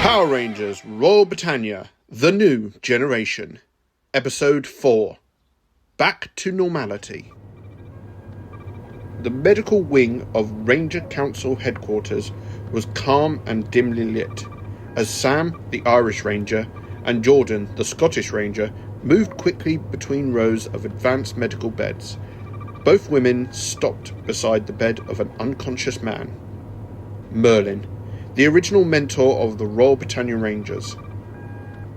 Power Rangers Royal Britannia, The New Generation. Episode 4. Back to Normality. The medical wing of Ranger Council headquarters was calm and dimly lit, as Sam, the Irish Ranger, and Jordan, the Scottish Ranger, moved quickly between rows of advanced medical beds. Both women stopped beside the bed of an unconscious man. Merlin, the original mentor of the Royal Britannia Rangers.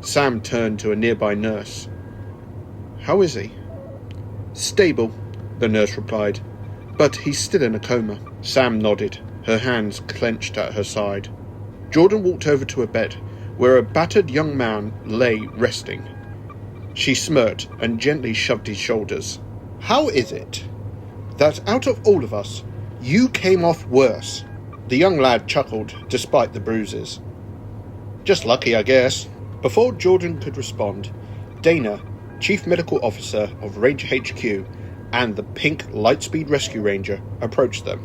Sam turned to a nearby nurse. "How is he?" "Stable," the nurse replied, "but he's still in a coma." Sam nodded, her hands clenched at her side. Jordan walked over to a bed, where a battered young man lay resting. She smirked and gently shoved his shoulders. "How is it that out of all of us, you came off worse?" The young lad chuckled, despite the bruises. "Just lucky, I guess." Before Jordan could respond, Dana, Chief Medical Officer of Ranger HQ, and the pink Lightspeed Rescue Ranger approached them,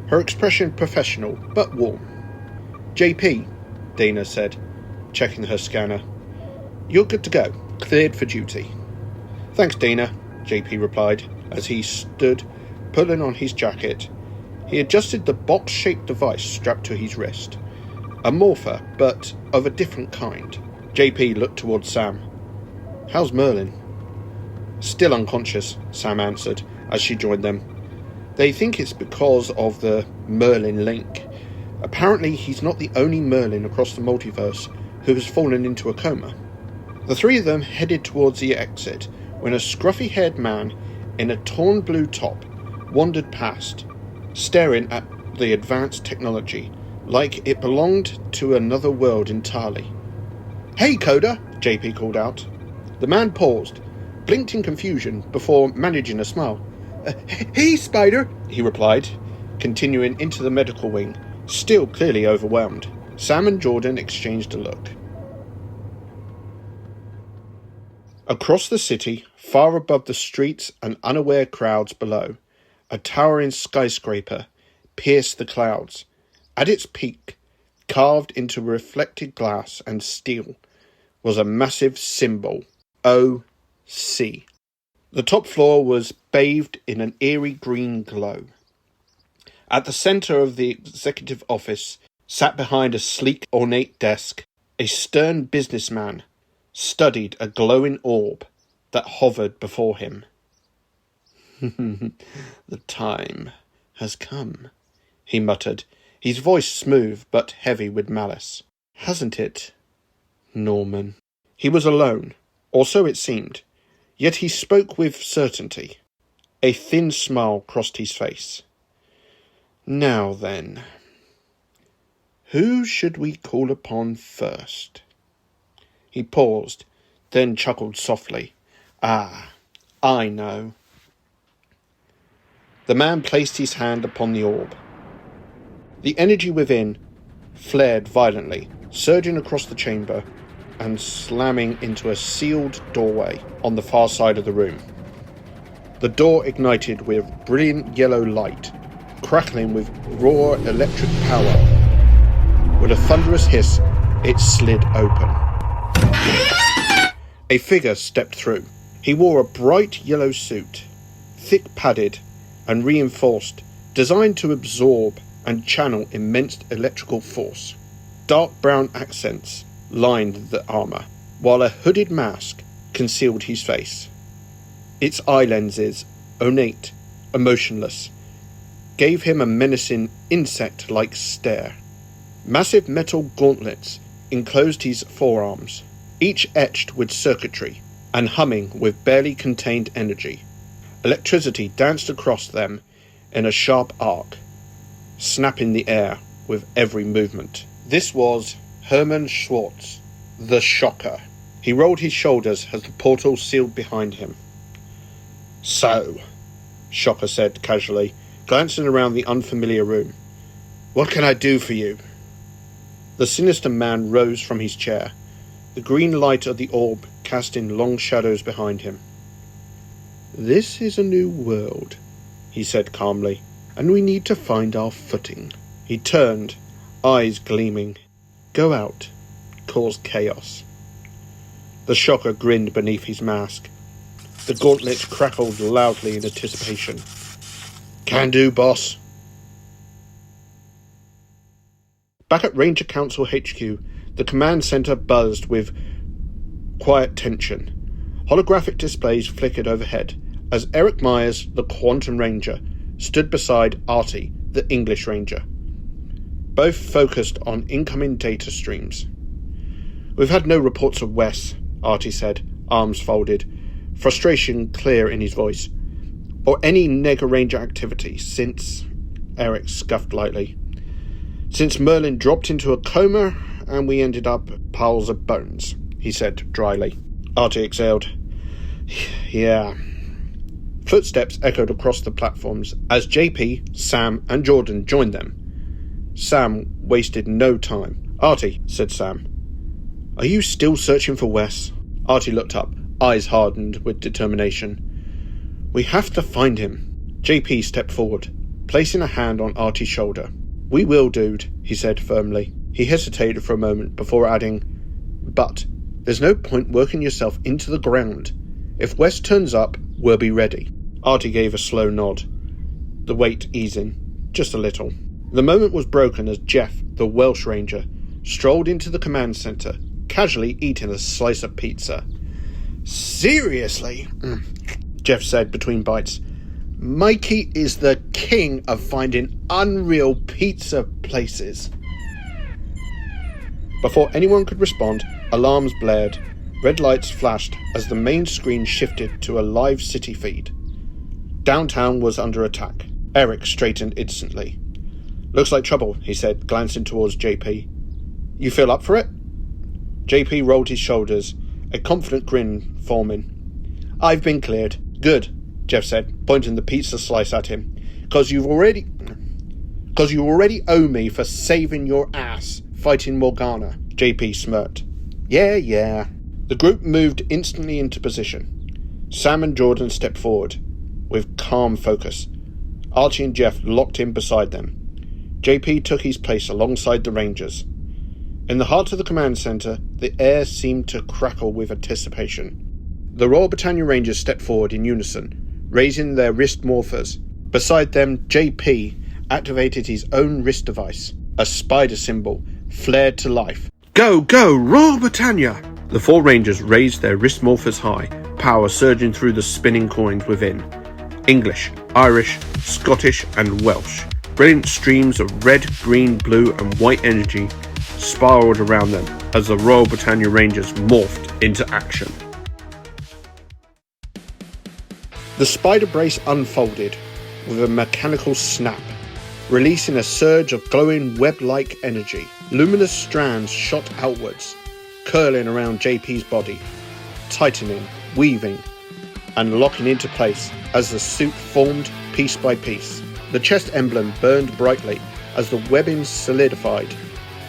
her expression professional but warm. "JP," Dana said, checking her scanner. "You're good to go. Cleared for duty." "Thanks, Dana," JP replied, as he stood, pulling on his jacket. He adjusted the box-shaped device strapped to his wrist. A morpher, but of a different kind. JP looked towards Sam. "How's Merlin?" "Still unconscious," Sam answered, as she joined them. "They think it's because of the Merlin link. Apparently he's not the only Merlin across the multiverse who has fallen into a coma." The three of them headed towards the exit when a scruffy-haired man in a torn blue top wandered past, staring at the advanced technology like it belonged to another world entirely. "Hey, Coda!" JP called out. The man paused, blinked in confusion before managing a smile. "Hey, Spider!" he replied, continuing into the medical wing, still clearly overwhelmed. Sam and Jordan exchanged a look. Across the city, far above the streets and unaware crowds below, a towering skyscraper pierced the clouds. At its peak, carved into reflected glass and steel, was a massive symbol, OC. The top floor was bathed in an eerie green glow. At the centre of the executive office, sat behind a sleek, ornate desk, a stern businessman studied a glowing orb that hovered before him. "The time has come," he muttered, his voice smooth but heavy with malice. "Hasn't it, Norman?" He was alone, or so it seemed, yet he spoke with certainty. A thin smile crossed his face. "Now then, who should we call upon first?" He paused, then chuckled softly. "Ah, I know." The man placed his hand upon the orb. The energy within flared violently, surging across the chamber and slamming into a sealed doorway on the far side of the room. The door ignited with brilliant yellow light, crackling with raw electric power. With a thunderous hiss, it slid open. A figure stepped through. He wore a bright yellow suit, thick padded and reinforced, designed to absorb and channel immense electrical force. Dark brown accents lined the armour, while a hooded mask concealed his face. Its eye lenses, ornate, emotionless, gave him a menacing, insect-like stare. Massive metal gauntlets enclosed his forearms, each etched with circuitry and humming with barely contained energy. Electricity danced across them in a sharp arc, snapping the air with every movement. This was Hermann Schwartz, the Shocker. He rolled his shoulders as the portal sealed behind him. "So," Shocker said casually, glancing around the unfamiliar room, "what can I do for you?" The sinister man rose from his chair, the green light of the orb casting long shadows behind him. "This is a new world," he said calmly, "and we need to find our footing." He turned, eyes gleaming. "Go out. caused chaos. The Shocker grinned beneath his mask. The gauntlets crackled loudly in anticipation. "Can do, boss." Back at Ranger Council HQ, the command center buzzed with quiet tension. Holographic displays flickered overhead as Eric Myers, the Quantum Ranger, stood beside Artie, the English Ranger. Both focused on incoming data streams. "We've had no reports of Wes," Artie said, arms folded, frustration clear in his voice, "or any Nega Ranger activity since..." Eric scuffed lightly. "Since Merlin dropped into a coma and we ended up piles of bones," he said dryly. Artie exhaled. "Yeah." Footsteps echoed across the platforms as JP, Sam and Jordan joined them. Sam wasted no time. "Artie," said Sam, "are you still searching for Wes?" Artie looked up, eyes hardened with determination. "We have to find him." JP stepped forward, placing a hand on Artie's shoulder. "We will, dude," he said firmly. He hesitated for a moment before adding, "But there's no point working yourself into the ground. If Wes turns up, we'll be ready." Artie gave a slow nod, the weight easing, just a little. The moment was broken as Jeff, the Welsh Ranger, strolled into the command center, casually eating a slice of pizza. "Seriously," Jeff said between bites, "Mikey is the king of finding unreal pizza places." Before anyone could respond, alarms blared. Red lights flashed as the main screen shifted to a live city feed. Downtown was under attack. Eric straightened instantly. "Looks like trouble," he said, glancing towards JP. "You feel up for it?" JP rolled his shoulders, a confident grin forming. "I've been cleared." "Good," Jeff said, pointing the pizza slice at him. Cause you already owe me for saving your ass fighting Morgana." JP smirked. Yeah. The group moved instantly into position. Sam and Jordan stepped forward, with calm focus. Archie and Jeff locked in beside them. JP took his place alongside the Rangers. In the heart of the command center, the air seemed to crackle with anticipation. The Royal Britannia Rangers stepped forward in unison, raising their wrist morphers. Beside them, JP activated his own wrist device. A spider symbol flared to life. "Go, go, Royal Britannia!" The four Rangers raised their wrist morphers high, power surging through the spinning coins within. English, Irish, Scottish and Welsh. Brilliant streams of red, green, blue and white energy spiraled around them as the Royal Britannia Rangers morphed into action. The spider brace unfolded with a mechanical snap, releasing a surge of glowing web-like energy. Luminous strands shot outwards, curling around JP's body, tightening, weaving, and locking into place as the suit formed piece by piece. The chest emblem burned brightly as the webbing solidified.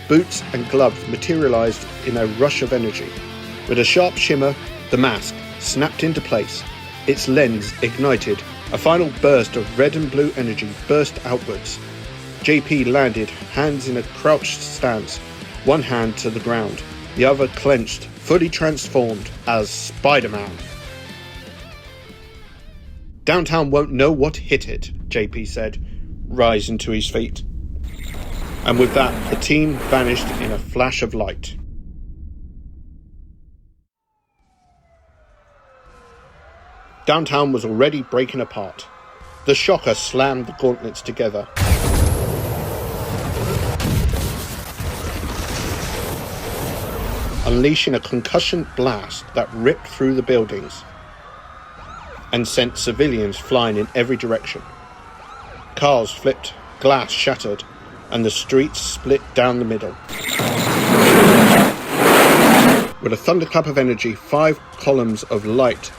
Boots and gloves materialized in a rush of energy. With a sharp shimmer, the mask snapped into place. Its lens ignited. A final burst of red and blue energy burst outwards. JP landed, hands in a crouched stance, one hand to the ground, the other clenched, fully transformed as Spider-Man. "Downtown won't know what hit it," JP said, rising to his feet. And with that, the team vanished in a flash of light. Downtown was already breaking apart. The Shocker slammed the gauntlets together. Unleashing a concussion blast that ripped through the buildings and sent civilians flying in every direction. Cars flipped, glass shattered, and the streets split down the middle. With a thunderclap of energy, 5 columns of light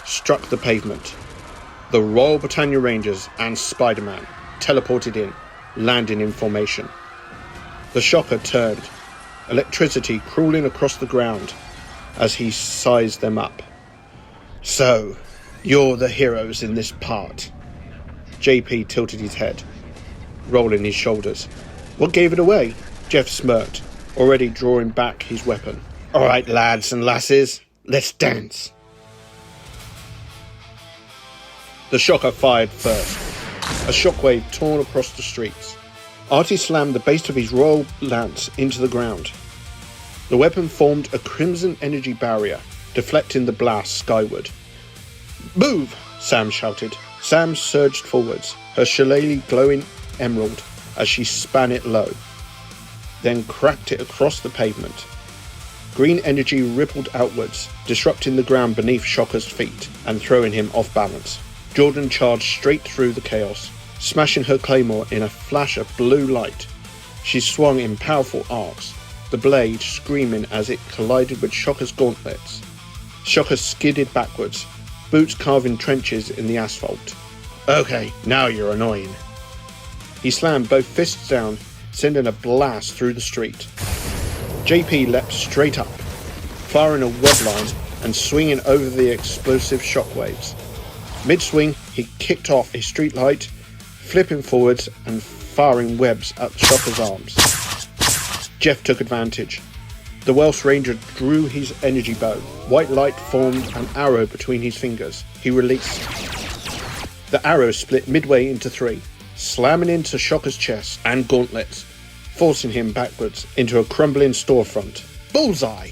struck the pavement. The Royal Britannia Rangers and Spider-Man teleported in, landing in formation. The Shocker turned, electricity crawling across the ground as he sized them up. "So, you're the heroes in this part." JP tilted his head, rolling his shoulders. "What gave it away?" Jeff smirked. already drawing back his weapon. "All right, lads and lasses, let's dance." The Shocker fired first. A shockwave torn across the streets. Artie slammed the base of his royal lance into the ground. The weapon formed a crimson energy barrier, deflecting the blast skyward. "Move!" Sam shouted. Sam surged forwards, her shillelagh glowing emerald as she span it low, then cracked it across the pavement. Green energy rippled outwards, disrupting the ground beneath Shocker's feet and throwing him off balance. Jordan charged straight through the chaos, smashing her claymore in a flash of blue light. She swung in powerful arcs, the blade screaming as it collided with Shocker's gauntlets. Shocker skidded backwards, boots carving trenches in the asphalt. "Okay, now you're annoying." He slammed both fists down, sending a blast through the street. JP leapt straight up, firing a web line and swinging over the explosive shockwaves. Mid-swing, he kicked off a streetlight, flipping forwards and firing webs at Shocker's arms. Jeff took advantage. The Welsh Ranger drew his energy bow. White light formed an arrow between his fingers. He released. The arrow split midway into three, slamming into Shocker's chest and gauntlets, forcing him backwards into a crumbling storefront. "Bullseye!"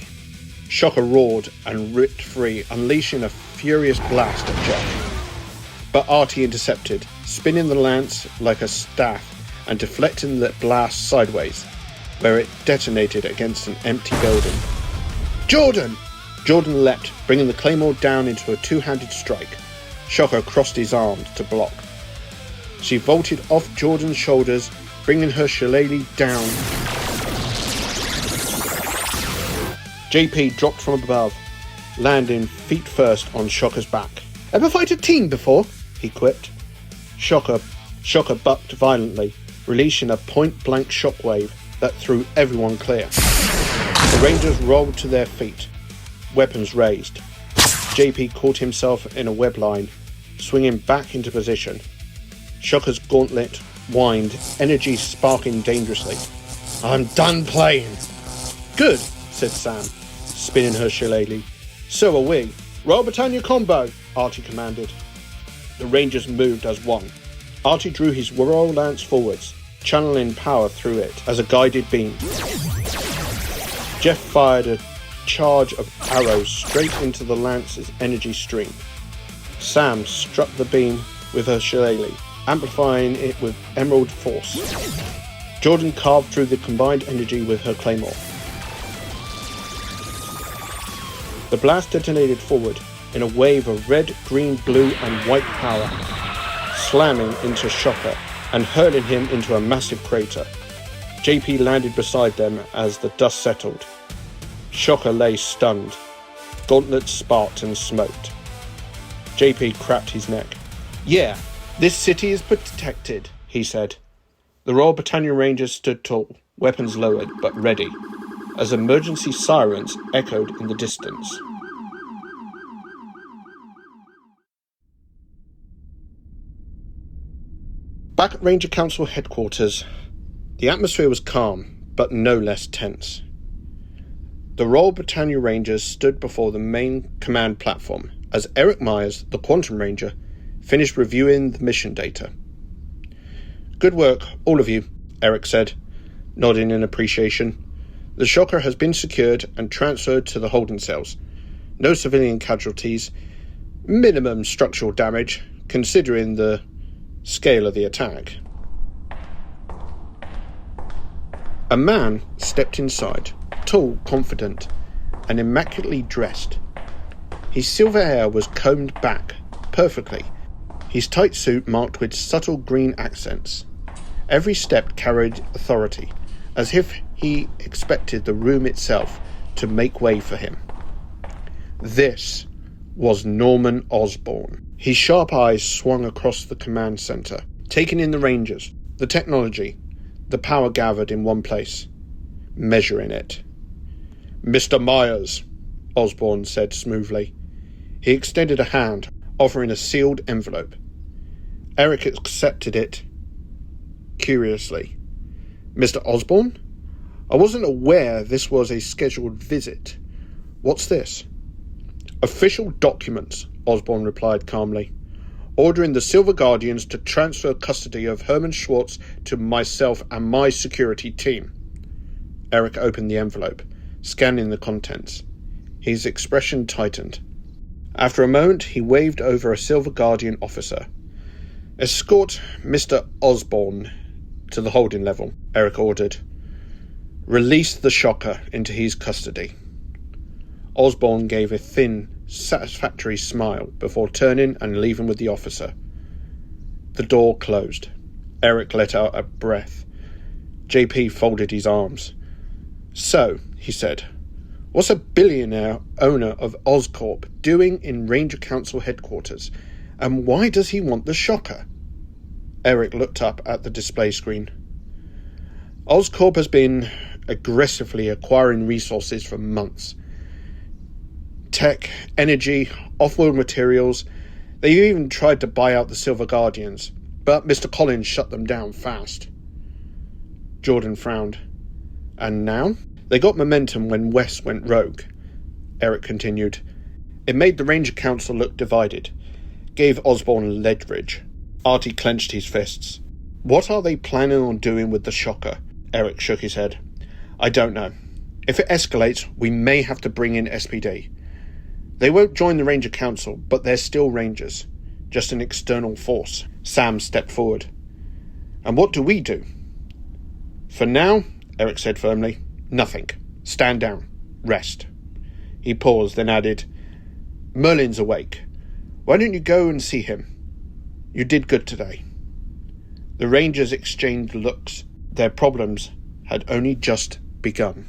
Shocker roared and ripped free, unleashing a furious blast at Jeff. But Artie intercepted, spinning the lance like a staff and deflecting the blast sideways, where it detonated against an empty building. "Jordan!" Jordan leapt, bringing the claymore down into a two-handed strike. Shocker crossed his arms to block. She vaulted off Jordan's shoulders, bringing her shillelagh down. JP dropped from above, landing feet first on Shocker's back. "Ever fight a team before?" he quipped. Shocker bucked violently, releasing a point-blank shockwave that threw everyone clear. The Rangers rolled to their feet, weapons raised. JP caught himself in a web line, swinging back into position. Shocker's gauntlet whined, energy sparking dangerously. "I'm done playing." "Good," said Sam, spinning her shillelagh. "So are we." "Royal Britannia combo," Artie commanded. The Rangers moved as one. Artie drew his royal lance forwards, channeling power through it as a guided beam. Jeff fired a charge of arrows straight into the lance's energy stream. Sam struck the beam with her shillelagh, amplifying it with emerald force. Jordan carved through the combined energy with her claymore. The blast detonated forward in a wave of red, green, blue and white power, slamming into Shocker and hurling him into a massive crater. JP landed beside them as the dust settled. Shocker lay stunned. Gauntlets sparked and smoked. JP cracked his neck. "Yeah, this city is protected," he said. The Royal Britannia Rangers stood tall, weapons lowered but ready, as emergency sirens echoed in the distance. Back at Ranger Council headquarters, the atmosphere was calm, but no less tense. The Royal Britannia Rangers stood before the main command platform as Eric Myers, the Quantum Ranger, finished reviewing the mission data. "Good work, all of you," Eric said, nodding in appreciation. "The Shocker has been secured and transferred to the holding cells. No civilian casualties, minimum structural damage, considering the scale of the attack." A man stepped inside, tall, confident, and immaculately dressed. His silver hair was combed back perfectly, his tight suit marked with subtle green accents. Every step carried authority, as if he expected the room itself to make way for him. This was Norman Osborn. His sharp eyes swung across the command center, taking in the Rangers, the technology, the power gathered in one place, measuring it. "Mr. Myers," Osborn said smoothly. He extended a hand, offering a sealed envelope. Eric accepted it curiously. "Mr. Osborn? I wasn't aware this was a scheduled visit. What's this? Official documents, Osborne replied calmly, ordering the Silver Guardians to transfer custody of Herman Schwartz to myself and my security team. Eric opened the envelope, scanning the contents. His expression tightened. After a moment, he waved over a Silver Guardian officer. Escort Mr. Osborne to the holding level, Eric ordered. Release the shocker into his custody. Osborne gave a thin, satisfactory smile before turning and leaving with the officer. The door closed. Eric let out a breath. JP folded his arms. So, he said, what's a billionaire owner of Oscorp doing in Ranger Council headquarters? And why does he want the shocker? Eric looked up at the display screen. Oscorp has been aggressively acquiring resources for months. Tech, energy, off-world materials. They even tried to buy out the Silver Guardians, but Mr. Collins shut them down fast. Jordan frowned. And now? They got momentum when Wes went rogue, Eric continued. It made the Ranger Council look divided, gave Osborne leverage. Artie clenched his fists. What are they planning on doing with the shocker? Eric shook his head. I don't know. If it escalates, we may have to bring in SPD. They won't join the Ranger Council, but they're still Rangers. Just an external force. Sam stepped forward. And what do we do? For now, Eric said firmly, nothing. Stand down. Rest. He paused, then added, Merlin's awake. Why don't you go and see him? You did good today. The Rangers exchanged looks. Their problems had only just begun.